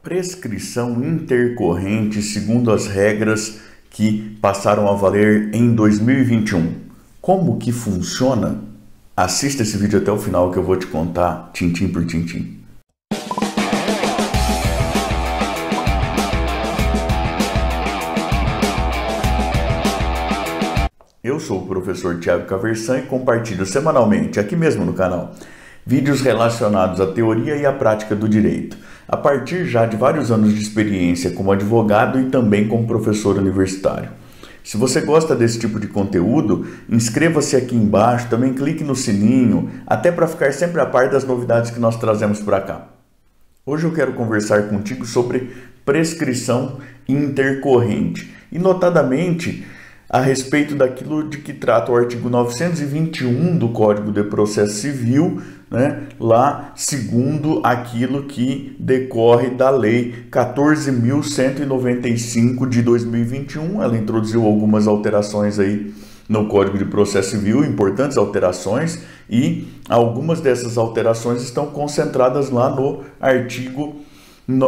Prescrição intercorrente segundo as regras que passaram a valer em 2021. Como que funciona? Assista esse vídeo até o final que eu vou te contar tintim por tintim. Eu sou o professor Thiago Caversan e compartilho semanalmente, aqui mesmo no canal, vídeos relacionados à teoria e à prática do direito, a partir já de vários anos de experiência como advogado e também como professor universitário. Se você gosta desse tipo de conteúdo, inscreva-se aqui embaixo, também clique no sininho, até para ficar sempre a par das novidades que nós trazemos para cá. Hoje eu quero conversar contigo sobre prescrição intercorrente e, notadamente, a respeito daquilo de que trata o artigo 921 do Código de Processo Civil, lá segundo aquilo que decorre da Lei 14.195 de 2021. Ela introduziu algumas alterações aí no Código de Processo Civil, importantes alterações, e algumas dessas alterações estão concentradas lá no artigo,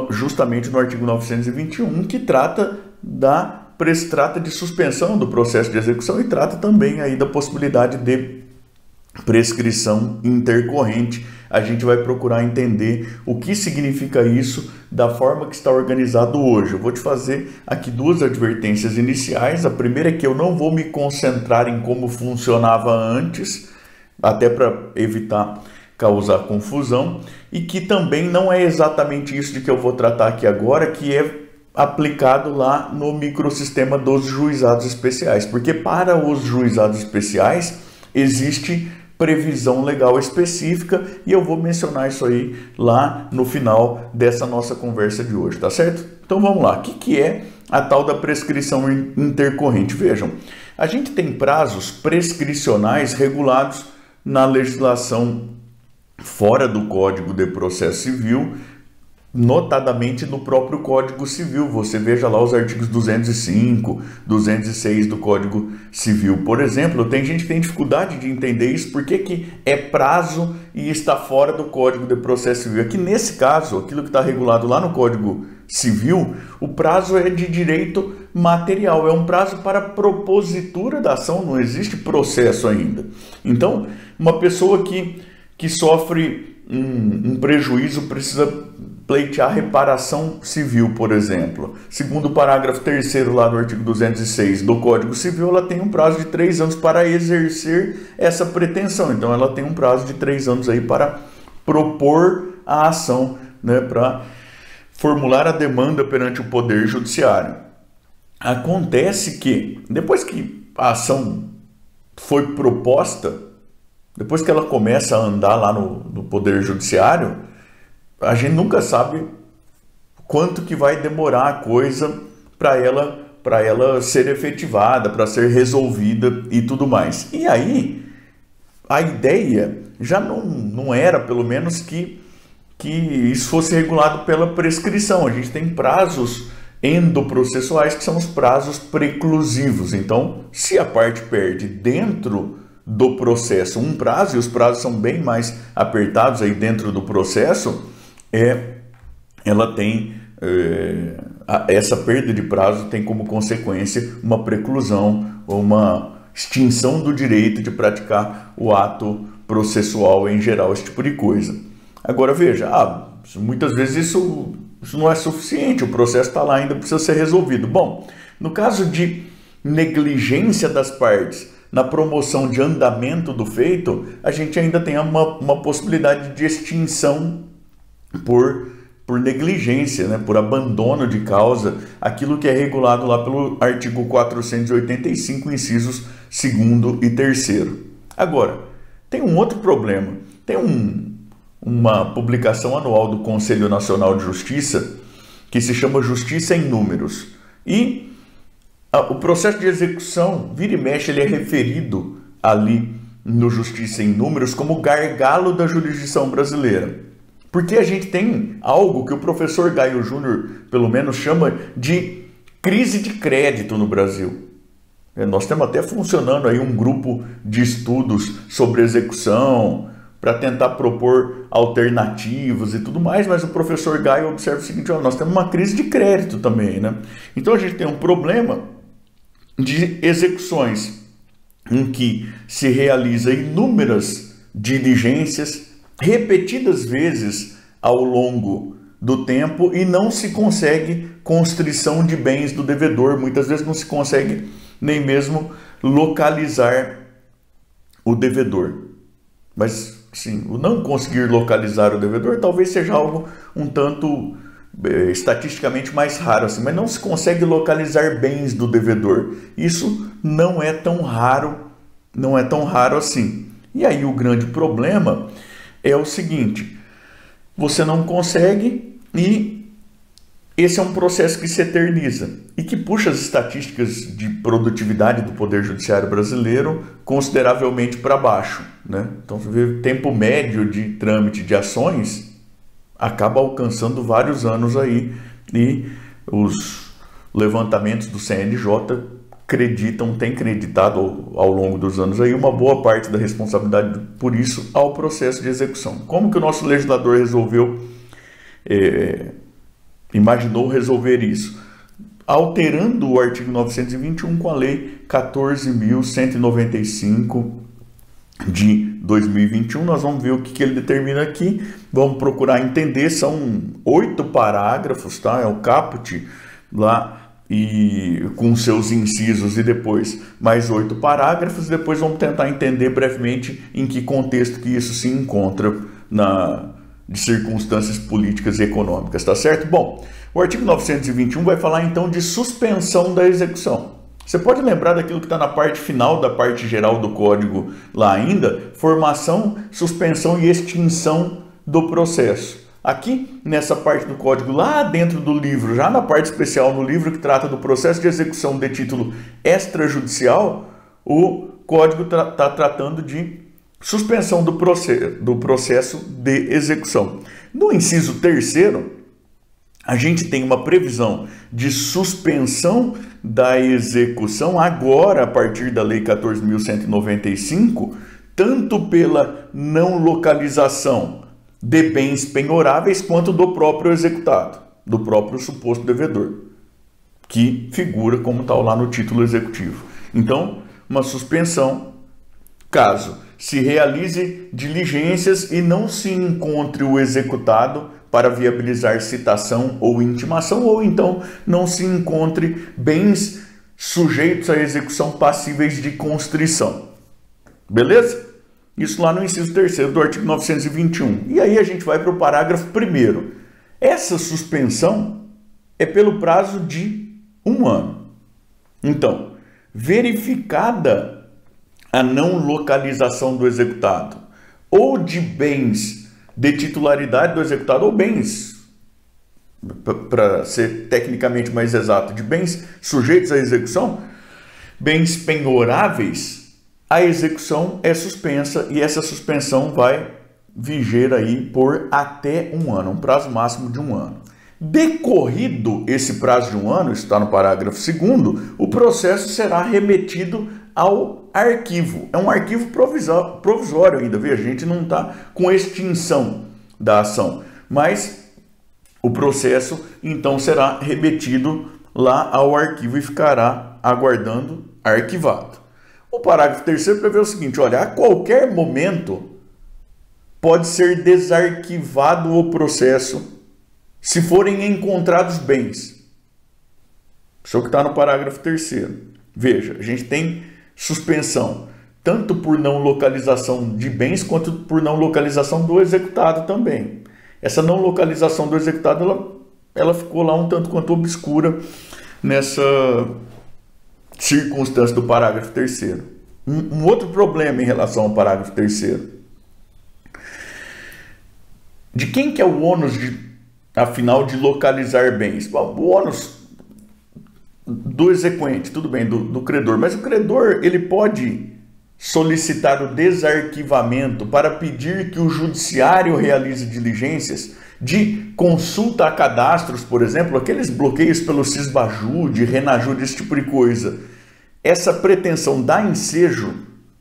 justamente no artigo 921, que trata de suspensão do processo de execução e trata também aí da possibilidade de prescrição intercorrente. A gente vai procurar entender o que significa isso da forma que está organizado hoje. Eu vou te fazer aqui duas advertências iniciais. A primeira é que eu não vou me concentrar em como funcionava antes, até para evitar causar confusão, e que também não é exatamente isso de que eu vou tratar aqui agora, que é aplicado lá no microsistema dos juizados especiais, porque para os juizados especiais existe previsão legal específica e eu vou mencionar isso aí lá no final dessa nossa conversa de hoje, tá certo? Então vamos lá, o que é a tal da prescrição intercorrente? Vejam, a gente tem prazos prescricionais regulados na legislação fora do Código de Processo Civil, notadamente no próprio Código Civil. Você veja lá os artigos 205, 206 do Código Civil, por exemplo. Tem gente que tem dificuldade de entender isso, porque que é prazo e está fora do Código de Processo Civil. Aqui nesse caso, aquilo que está regulado lá no Código Civil, o prazo é de direito material, é um prazo para propositura da ação, não existe processo ainda. Então, uma pessoa que sofre um prejuízo precisa pleitear reparação civil, por exemplo. Segundo o parágrafo 3º lá no artigo 206 do Código Civil, ela tem um prazo de 3 anos para exercer essa pretensão. Então, ela tem um prazo de 3 anos aí para propor a ação, para formular a demanda perante o Poder Judiciário. Acontece que, depois que a ação foi proposta, depois que ela começa a andar lá no Poder Judiciário, a gente nunca sabe quanto que vai demorar a coisa para ela ser efetivada, para ser resolvida e tudo mais. E aí, a ideia já não era, pelo menos, que isso fosse regulado pela prescrição. A gente tem prazos endoprocessuais, que são os prazos preclusivos. Então, se a parte perde dentro do processo um prazo, e os prazos são bem mais apertados aí dentro do processo, ela tem essa perda de prazo tem como consequência uma preclusão ou uma extinção do direito de praticar o ato processual em geral, esse tipo de coisa. Agora veja, muitas vezes isso não é suficiente, o processo está lá, ainda precisa ser resolvido. Bom, no caso de negligência das partes na promoção de andamento do feito, a gente ainda tem uma possibilidade de extinção por negligência, por abandono de causa, aquilo que é regulado lá pelo artigo 485, incisos 2º e 3º. Agora, tem um outro problema. Tem uma publicação anual do Conselho Nacional de Justiça que se chama Justiça em Números. E o processo de execução, vira e mexe, ele é referido ali no Justiça em Números como gargalo da jurisdição brasileira. Porque a gente tem algo que o professor Gaio Júnior, pelo menos, chama de crise de crédito no Brasil. Nós temos até funcionando aí um grupo de estudos sobre execução, para tentar propor alternativas e tudo mais, mas o professor Gaio observa o seguinte: ó, nós temos uma crise de crédito também, né? Então a gente tem um problema de execuções em que se realiza inúmeras diligências repetidas vezes ao longo do tempo e não se consegue constrição de bens do devedor, muitas vezes não se consegue nem mesmo localizar o devedor. Mas sim, o não conseguir localizar o devedor talvez seja algo um tanto estatisticamente mais raro assim, mas não se consegue localizar bens do devedor. Isso não é tão raro, assim. E aí o grande problema é o seguinte: você não consegue, e esse é um processo que se eterniza e que puxa as estatísticas de produtividade do Poder Judiciário brasileiro consideravelmente para baixo, né? Então, você vê o tempo médio de trâmite de ações acaba alcançando vários anos aí, e os levantamentos do CNJ têm creditado ao longo dos anos aí uma boa parte da responsabilidade por isso ao processo de execução. Como que o nosso legislador imaginou resolver isso? Alterando o artigo 921 com a Lei 14.195 de 2021. Nós vamos ver o que ele determina aqui, vamos procurar entender. São 8 parágrafos, tá? É o caput lá, e com seus incisos, e depois mais 8 parágrafos. Depois vamos tentar entender brevemente em que contexto que isso se encontra de circunstâncias políticas e econômicas, tá certo? Bom, o artigo 921 vai falar então de suspensão da execução. Você pode lembrar daquilo que está na parte final da parte geral do código lá ainda: formação, suspensão e extinção do processo. Aqui, nessa parte do código, lá dentro do livro, já na parte especial no livro que trata do processo de execução de título extrajudicial, o código está tratando de suspensão do processo de execução. No inciso 3º, a gente tem uma previsão de suspensão da execução agora a partir da Lei 14.195, tanto pela não localização de bens penhoráveis quanto do próprio executado, do próprio suposto devedor, que figura como tal lá no título executivo. Então, uma suspensão caso se realize diligências e não se encontre o executado para viabilizar citação ou intimação, ou então não se encontre bens sujeitos à execução passíveis de constrição. Beleza? Isso lá no inciso 3º do artigo 921. E aí a gente vai para o parágrafo 1º. Essa suspensão é pelo prazo de 1 ano. Então, verificada a não localização do executado ou de bens de titularidade do executado, ou bens, para ser tecnicamente mais exato, de bens sujeitos à execução, bens penhoráveis, a execução é suspensa, e essa suspensão vai viger aí por até 1 ano, um prazo máximo de 1 ano. Decorrido esse prazo de 1 ano, isso está no parágrafo 2º, o processo será remetido ao arquivo. É um arquivo provisório ainda, viu? A gente não está com extinção da ação, mas o processo então será remetido lá ao arquivo e ficará aguardando arquivado. O parágrafo 3º prevê o seguinte: olha, a qualquer momento pode ser desarquivado o processo se forem encontrados bens. Isso é o que está no parágrafo 3º. Veja, a gente tem suspensão tanto por não localização de bens quanto por não localização do executado também. Essa não localização do executado, ela ficou lá um tanto quanto obscura nessa circunstância do parágrafo 3º. Um outro problema em relação ao parágrafo 3º. De quem que é o ônus, afinal, de localizar bens? Bom, o ônus do exequente, tudo bem, do credor, mas o credor ele pode solicitar o desarquivamento para pedir que o judiciário realize diligências de consulta a cadastros, por exemplo, aqueles bloqueios pelo Sisbaju, de Renaju, esse tipo de coisa. Essa pretensão dá ensejo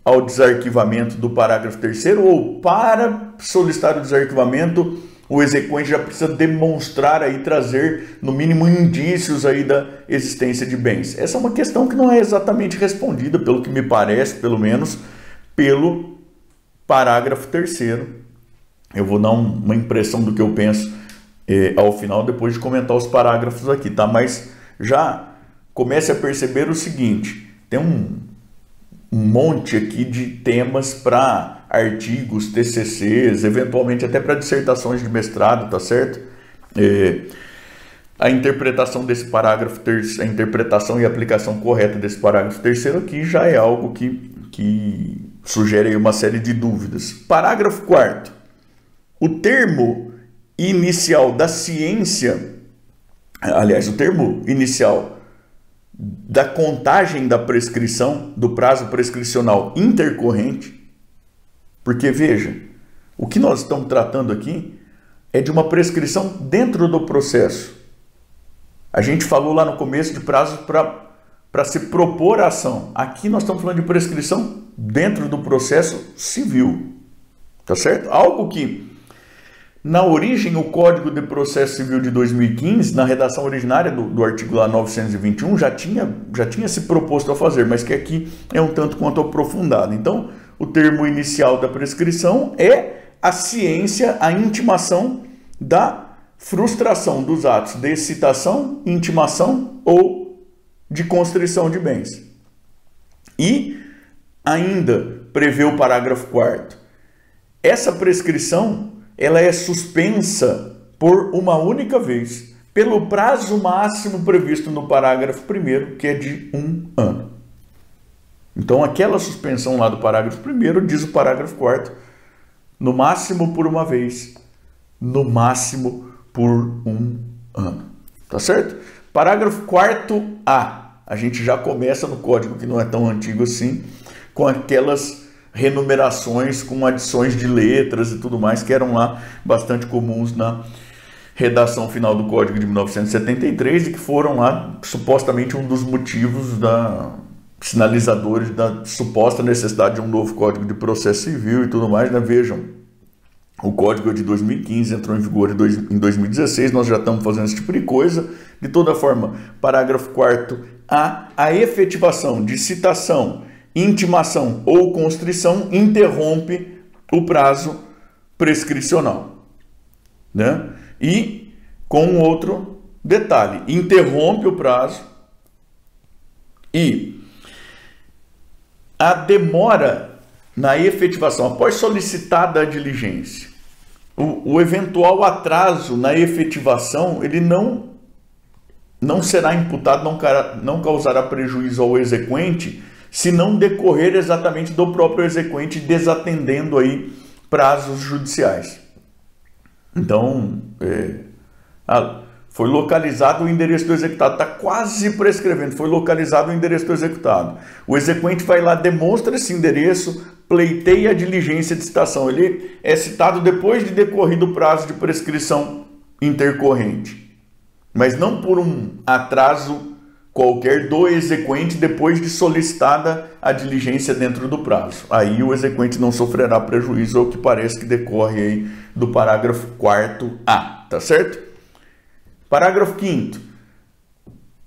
ao desarquivamento do parágrafo 3º, ou para solicitar o desarquivamento, o exequente já precisa demonstrar aí, trazer no mínimo indícios aí da existência de bens? Essa é uma questão que não é exatamente respondida, pelo que me parece, pelo menos, pelo parágrafo 3º. Eu vou dar uma impressão do que eu penso ao final, depois de comentar os parágrafos aqui, tá? Mas já comece a perceber o seguinte: tem um monte aqui de temas para artigos, TCCs, eventualmente até para dissertações de mestrado, tá certo? A interpretação desse parágrafo terceiro, a interpretação e aplicação correta desse parágrafo 3º aqui já é algo que sugere aí uma série de dúvidas. Parágrafo 4º. O termo inicial da ciência, aliás, o termo inicial da contagem da prescrição, do prazo prescricional intercorrente, porque veja, o que nós estamos tratando aqui é de uma prescrição dentro do processo. A gente falou lá no começo de prazos para se propor a ação. Aqui nós estamos falando de prescrição dentro do processo civil, tá certo? Algo que na origem, o Código de Processo Civil de 2015, na redação originária do artigo lá 921, já tinha se proposto a fazer, mas que aqui é um tanto quanto aprofundado. Então, o termo inicial da prescrição é a ciência, a intimação da frustração dos atos de excitação, intimação ou de constrição de bens. E ainda prevê o parágrafo 4º. Essa prescrição ela é suspensa por uma única vez, pelo prazo máximo previsto no parágrafo 1º, que é de 1 ano. Então, aquela suspensão lá do parágrafo 1º, diz o parágrafo 4º, no máximo por uma vez, no máximo por 1 ano. Tá certo? Parágrafo 4A. A gente já começa no código, que não é tão antigo assim, com aquelas renumerações com adições de letras e tudo mais que eram lá bastante comuns na redação final do Código de 1973 e que foram lá supostamente um dos motivos sinalizadores da suposta necessidade de um novo Código de Processo Civil e tudo mais, né? Vejam, o Código é de 2015, entrou em vigor em 2016, nós já estamos fazendo esse tipo de coisa. De toda forma, parágrafo 4A, a efetivação de citação, intimação ou constrição interrompe o prazo prescricional, né? E com outro detalhe, interrompe o prazo e a demora na efetivação, após solicitada a diligência, o eventual atraso na efetivação, ele não será imputado, não causará prejuízo ao exequente, se não decorrer exatamente do próprio exequente desatendendo aí prazos judiciais. Então, foi localizado o endereço do executado, está quase prescrevendo, foi localizado o endereço do executado. O exequente vai lá, demonstra esse endereço, pleiteia a diligência de citação. Ele é citado depois de decorrido o prazo de prescrição intercorrente, mas não por um atraso qualquer do exequente depois de solicitada a diligência dentro do prazo. Aí o exequente não sofrerá prejuízo, ao que parece que decorre aí do parágrafo 4A, tá certo? Parágrafo 5º.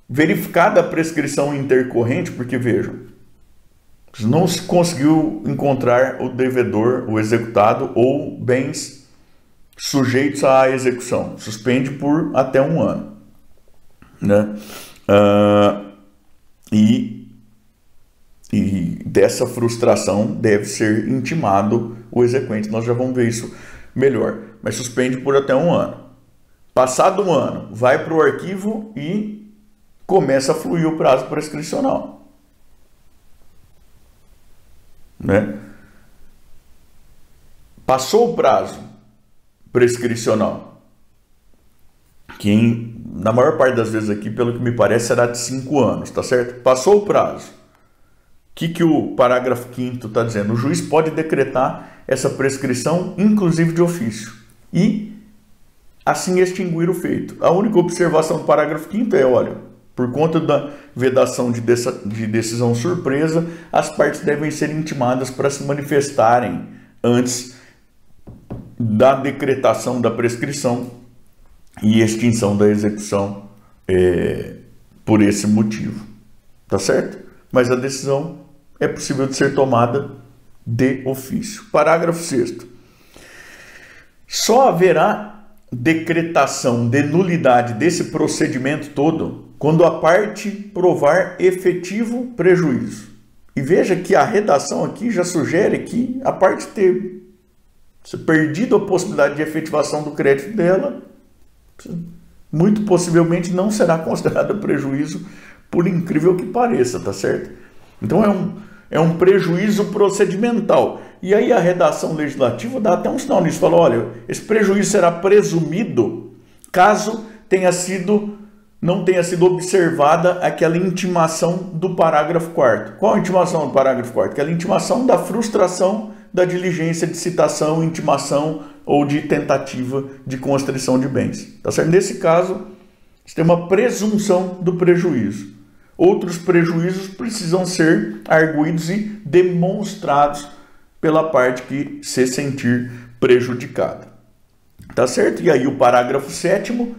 Verificada a prescrição intercorrente, porque vejam, não se conseguiu encontrar o devedor, o executado ou bens sujeitos à execução. Suspende por até 1 ano, né? E dessa frustração deve ser intimado o exequente. Nós já vamos ver isso melhor, mas suspende por até 1 ano. Passado 1 ano, vai para o arquivo e começa a fluir o prazo prescricional, né? Passou o prazo prescricional, que na maior parte das vezes aqui, pelo que me parece, será de 5 anos, tá certo? Passou o prazo. O que o parágrafo 5º está dizendo? O juiz pode decretar essa prescrição, inclusive de ofício, e assim extinguir o feito. A única observação do parágrafo 5º é, olha, Por conta da vedação de decisão surpresa, as partes devem ser intimadas para se manifestarem antes da decretação da prescrição e extinção da execução por esse motivo. Tá certo? Mas a decisão é possível de ser tomada de ofício. Parágrafo 6º. Só haverá decretação de nulidade desse procedimento todo quando a parte provar efetivo prejuízo. E veja que a redação aqui já sugere que a parte ter perdido a possibilidade de efetivação do crédito dela, muito possivelmente não será considerado prejuízo, por incrível que pareça, tá certo? Então é um prejuízo procedimental. E aí a redação legislativa dá até um sinal nisso, fala, olha, esse prejuízo será presumido caso não tenha sido observada aquela intimação do parágrafo 4º. Qual a intimação do parágrafo 4º? Aquela intimação da frustração da diligência de citação, intimação ou de tentativa de constrição de bens. Tá certo? Nesse caso, você tem uma presunção do prejuízo. Outros prejuízos precisam ser arguidos e demonstrados pela parte que se sentir prejudicada. Tá certo? E aí o parágrafo 7º,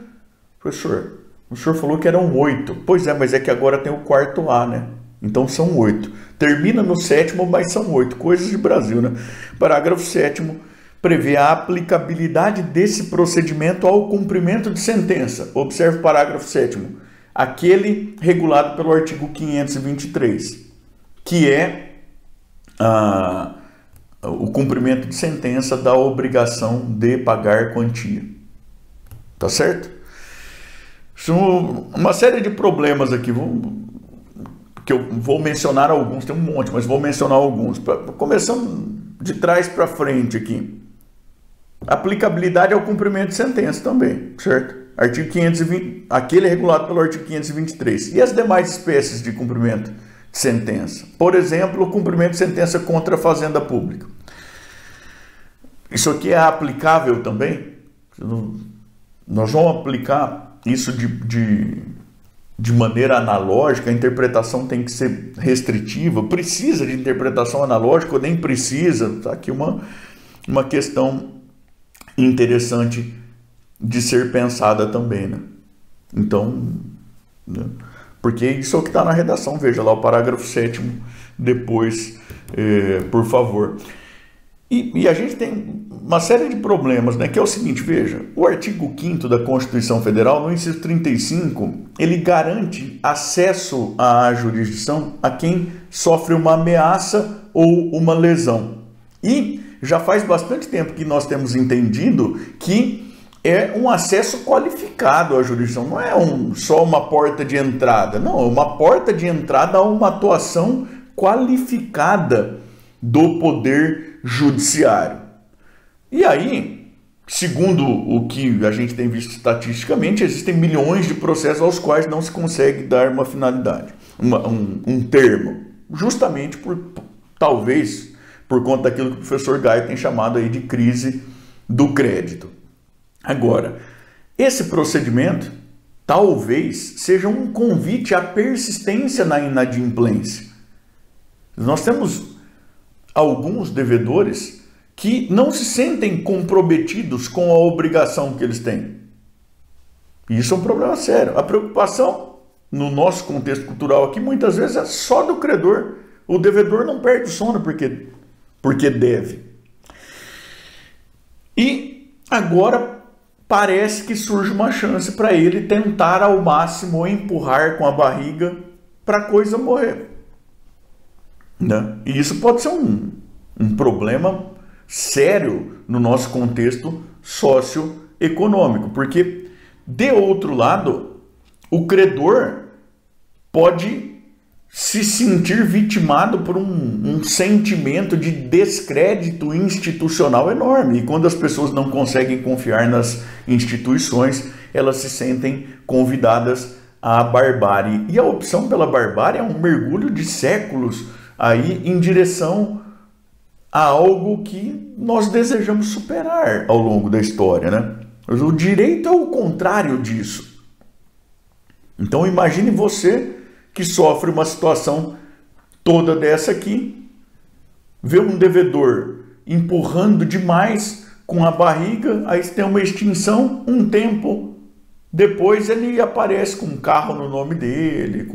professor, o senhor falou que eram 8. Pois é, mas é que agora tem o 4º A, né? Então são 8. Termina no 7º, mas são 8. Coisas de Brasil, né? Parágrafo 7º prevê a aplicabilidade desse procedimento ao cumprimento de sentença. Observe o parágrafo 7º. Aquele regulado pelo artigo 523, que é o cumprimento de sentença da obrigação de pagar quantia. Tá certo? São uma série de problemas aqui, que eu vou mencionar alguns, tem um monte, mas vou mencionar alguns. Começando de trás para frente aqui. Aplicabilidade ao cumprimento de sentença também, certo? Artigo 520, aquele regulado pelo artigo 523. E as demais espécies de cumprimento de sentença? Por exemplo, o cumprimento de sentença contra a fazenda pública. Isso aqui é aplicável também? Nós vamos aplicar isso de maneira analógica, a interpretação tem que ser restritiva, precisa de interpretação analógica ou nem precisa? Tá aqui uma questão interessante de ser pensada também, né? Então, né? Porque isso é o que está na redação, veja lá o parágrafo 7º depois, por favor. E a gente tem uma série de problemas, né? Que é o seguinte, veja, o artigo 5º da Constituição Federal, no inciso 35, ele garante acesso à jurisdição a quem sofre uma ameaça ou uma lesão. E já faz bastante tempo que nós temos entendido que é um acesso qualificado à jurisdição, não é só uma porta de entrada, não, é uma porta de entrada a uma atuação qualificada do poder judiciário. E aí, segundo o que a gente tem visto estatisticamente, existem milhões de processos aos quais não se consegue dar uma finalidade, um termo, justamente talvez por conta daquilo que o professor Gaio tem chamado aí de crise do crédito. Agora, esse procedimento talvez seja um convite à persistência na inadimplência. Nós temos alguns devedores que não se sentem comprometidos com a obrigação que eles têm. E isso é um problema sério. A preocupação, no nosso contexto cultural aqui, muitas vezes é só do credor. O devedor não perde o sono porque deve. E agora parece que surge uma chance para ele tentar ao máximo empurrar com a barriga para a coisa morrer. Né? E isso pode ser um problema sério no nosso contexto socioeconômico, porque, de outro lado, o credor pode se sentir vitimado por um sentimento de descrédito institucional enorme. E quando as pessoas não conseguem confiar nas instituições, elas se sentem convidadas à barbárie. E a opção pela barbárie é um mergulho de séculos aí em direção a algo que nós desejamos superar ao longo da história, né? Mas o direito é o contrário disso. Então imagine você que sofre uma situação toda dessa aqui, vê um devedor empurrando demais com a barriga, aí tem uma extinção, um tempo depois ele aparece com um carro no nome dele,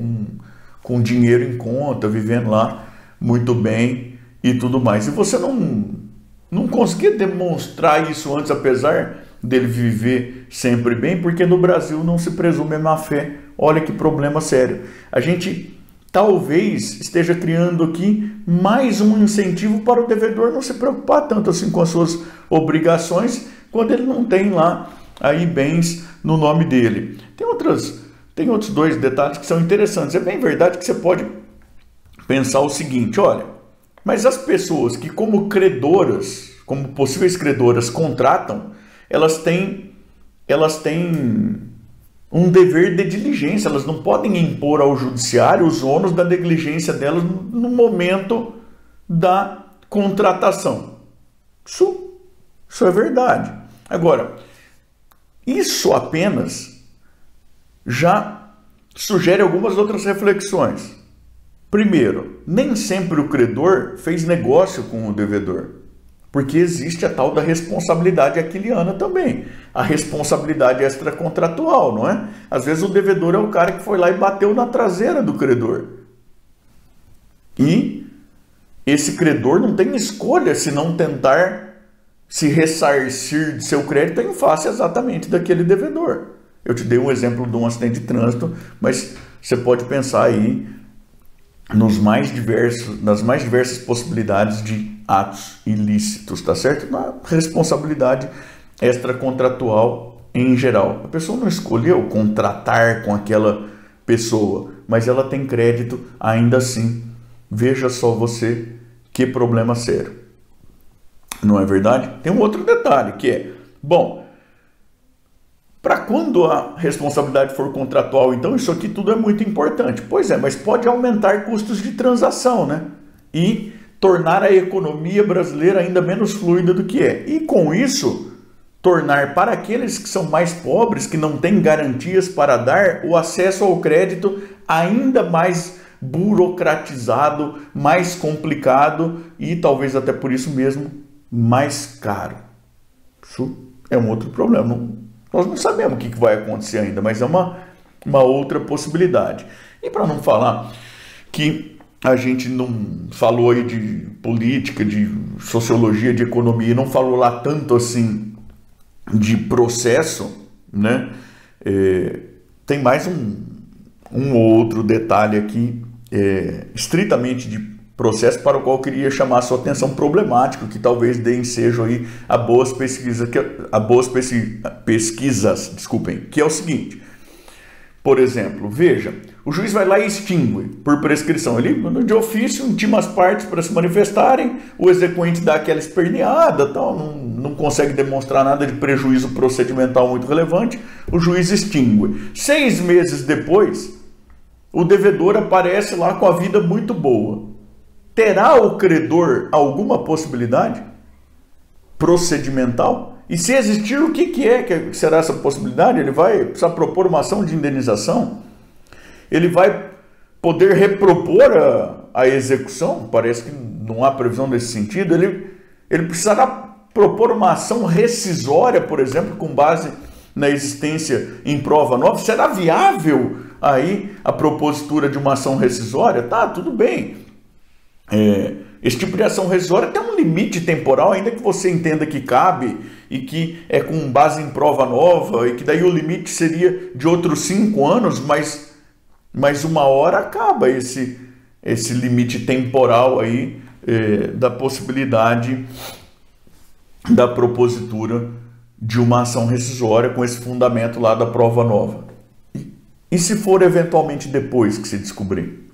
com dinheiro em conta, vivendo lá muito bem e tudo mais. E você não conseguia demonstrar isso antes, apesar dele viver sempre bem, porque no Brasil não se presume a má fé. Olha que problema sério. A gente talvez esteja criando aqui mais um incentivo para o devedor não se preocupar tanto assim com as suas obrigações, quando ele não tem lá aí bens no nome dele. Tem outros dois detalhes que são interessantes. É bem verdade que você pode pensar o seguinte, olha, mas as pessoas que como credoras, como possíveis credoras contratam, elas têm um dever de diligência, elas não podem impor ao judiciário os ônus da negligência delas no momento da contratação. Isso é verdade. Agora, isso apenas já sugere algumas outras reflexões. Primeiro, nem sempre o credor fez negócio com o devedor, porque existe a tal da responsabilidade aquiliana também, a responsabilidade extracontratual, não é? Às vezes o devedor é o cara que foi lá e bateu na traseira do credor. E esse credor não tem escolha se não tentar se ressarcir de seu crédito em face exatamente daquele devedor. Eu te dei um exemplo de um acidente de trânsito, mas você pode pensar aí nas mais diversas possibilidades de atos ilícitos, tá certo? Na responsabilidade extracontratual em geral. A pessoa não escolheu contratar com aquela pessoa, mas ela tem crédito ainda assim. Veja só você que problema sério. Não é verdade? Tem um outro detalhe que é, bom, para quando a responsabilidade for contratual, então isso aqui tudo é muito importante. Pois é, mas pode aumentar custos de transação, né? E tornar a economia brasileira ainda menos fluida do que é. E com isso, tornar para aqueles que são mais pobres, que não têm garantias para dar, o acesso ao crédito ainda mais burocratizado, mais complicado e talvez até por isso mesmo mais caro. Isso é um outro problema. Nós não sabemos o que vai acontecer ainda, mas é uma outra possibilidade. E para não falar que a gente não falou aí de política, de sociologia, de economia, não falou lá tanto assim de processo, né? Tem mais um outro detalhe aqui, estritamente de processo, para o qual eu queria chamar a sua atenção, problemático, que talvez dê ensejo aí a boas pesquisas, que é o seguinte. Por exemplo, veja, o juiz vai lá e extingue por prescrição. Ele, de ofício, intima as partes para se manifestarem, o exequente dá aquela esperneada, tal, não consegue demonstrar nada de prejuízo procedimental muito relevante, o juiz extingue. 6 meses depois, o devedor aparece lá com a vida muito boa. Terá o credor alguma possibilidade procedimental? E se existir, o que será essa possibilidade? Ele vai precisar propor uma ação de indenização? Ele vai poder repropor a execução? Parece que não há previsão nesse sentido. Ele precisará propor uma ação rescisória, por exemplo, com base na existência em prova nova. Será viável aí a propositura de uma ação rescisória? Tá, tudo bem. Esse tipo de ação rescisória tem um limite temporal, ainda que você entenda que cabe e que é com base em prova nova e que daí o limite seria de outros 5 anos, mas uma hora acaba esse limite temporal aí da possibilidade da propositura de uma ação rescisória com esse fundamento lá da prova nova. E se for eventualmente depois que se descobrir,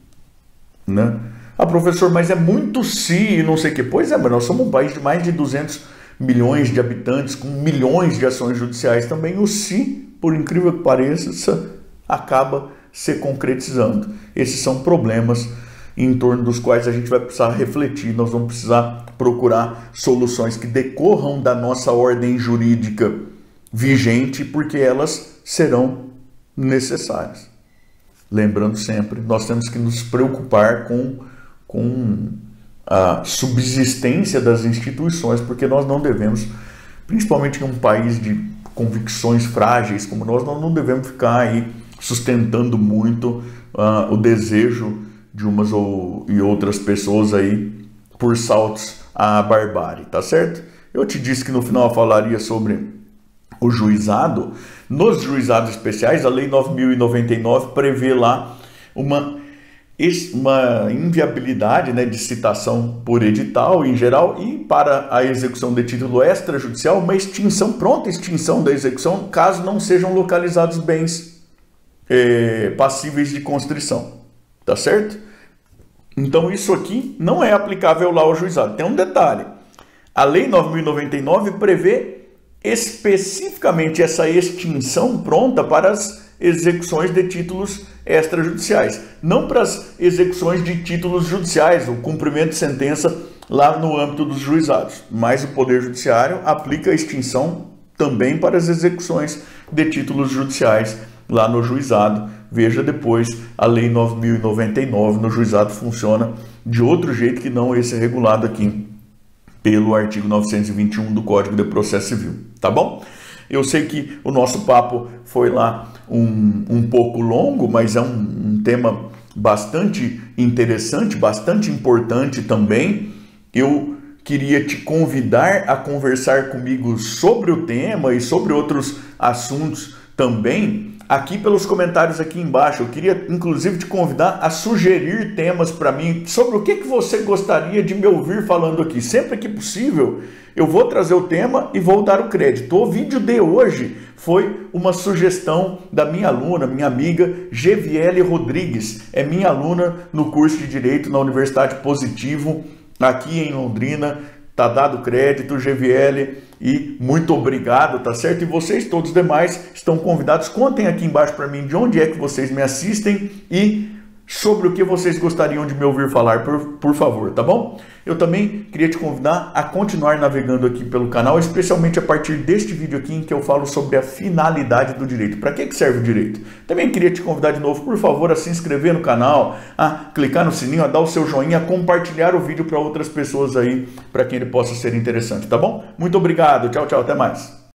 né? Ah, professor, mas é muito se não sei o que. Pois é, mas nós somos um país de mais de 200 milhões de habitantes, com milhões de ações judiciais também. O se, por incrível que pareça, acaba se concretizando. Esses são problemas em torno dos quais a gente vai precisar refletir. Nós vamos precisar procurar soluções que decorram da nossa ordem jurídica vigente, porque elas serão necessárias. lembrando sempre, nós temos que nos preocupar com a subsistência das instituições, porque nós não devemos, principalmente em um país de convicções frágeis como nós não devemos ficar aí sustentando muito o desejo de umas e outras pessoas aí por saltos à barbárie, tá certo? Eu te disse que no final eu falaria sobre o juizado. Nos juizados especiais, a Lei 9.099 prevê lá uma inviabilidade, né, de citação por edital em geral, e para a execução de título extrajudicial, uma pronta extinção da execução, caso não sejam localizados bens passíveis de constrição, tá certo? Então isso aqui não é aplicável lá ao juizado. Tem um detalhe, a Lei 9.099 prevê especificamente essa extinção pronta para as execuções de títulos extrajudiciais, não para as execuções de títulos judiciais, o cumprimento de sentença lá no âmbito dos juizados, mas o Poder Judiciário aplica a extinção também para as execuções de títulos judiciais lá no juizado. Veja depois, a Lei 9.099 no juizado funciona de outro jeito que não esse regulado aqui pelo artigo 921 do Código de Processo Civil, tá bom? Eu sei que o nosso papo foi lá um pouco longo, mas é um tema bastante interessante, bastante importante também. Eu queria te convidar a conversar comigo sobre o tema e sobre outros assuntos também, aqui pelos comentários aqui embaixo. Eu queria inclusive te convidar a sugerir temas para mim sobre o que você gostaria de me ouvir falando aqui. Sempre que possível eu vou trazer o tema e vou dar o crédito. O vídeo de hoje foi uma sugestão da minha aluna, minha amiga Geviele Rodrigues. É minha aluna no curso de Direito na Universidade Positivo, aqui em Londrina. Tá dado crédito, Geviele, e muito obrigado, tá certo? E vocês, todos os demais, estão convidados. Contem aqui embaixo para mim de onde é que vocês me assistem e sobre o que vocês gostariam de me ouvir falar, por favor, tá bom? Eu também queria te convidar a continuar navegando aqui pelo canal, especialmente a partir deste vídeo aqui em que eu falo sobre a finalidade do direito. Para que serve o direito? Também queria te convidar de novo, por favor, a se inscrever no canal, a clicar no sininho, a dar o seu joinha, a compartilhar o vídeo para outras pessoas aí, para quem ele possa ser interessante, tá bom? Muito obrigado, tchau, tchau, até mais.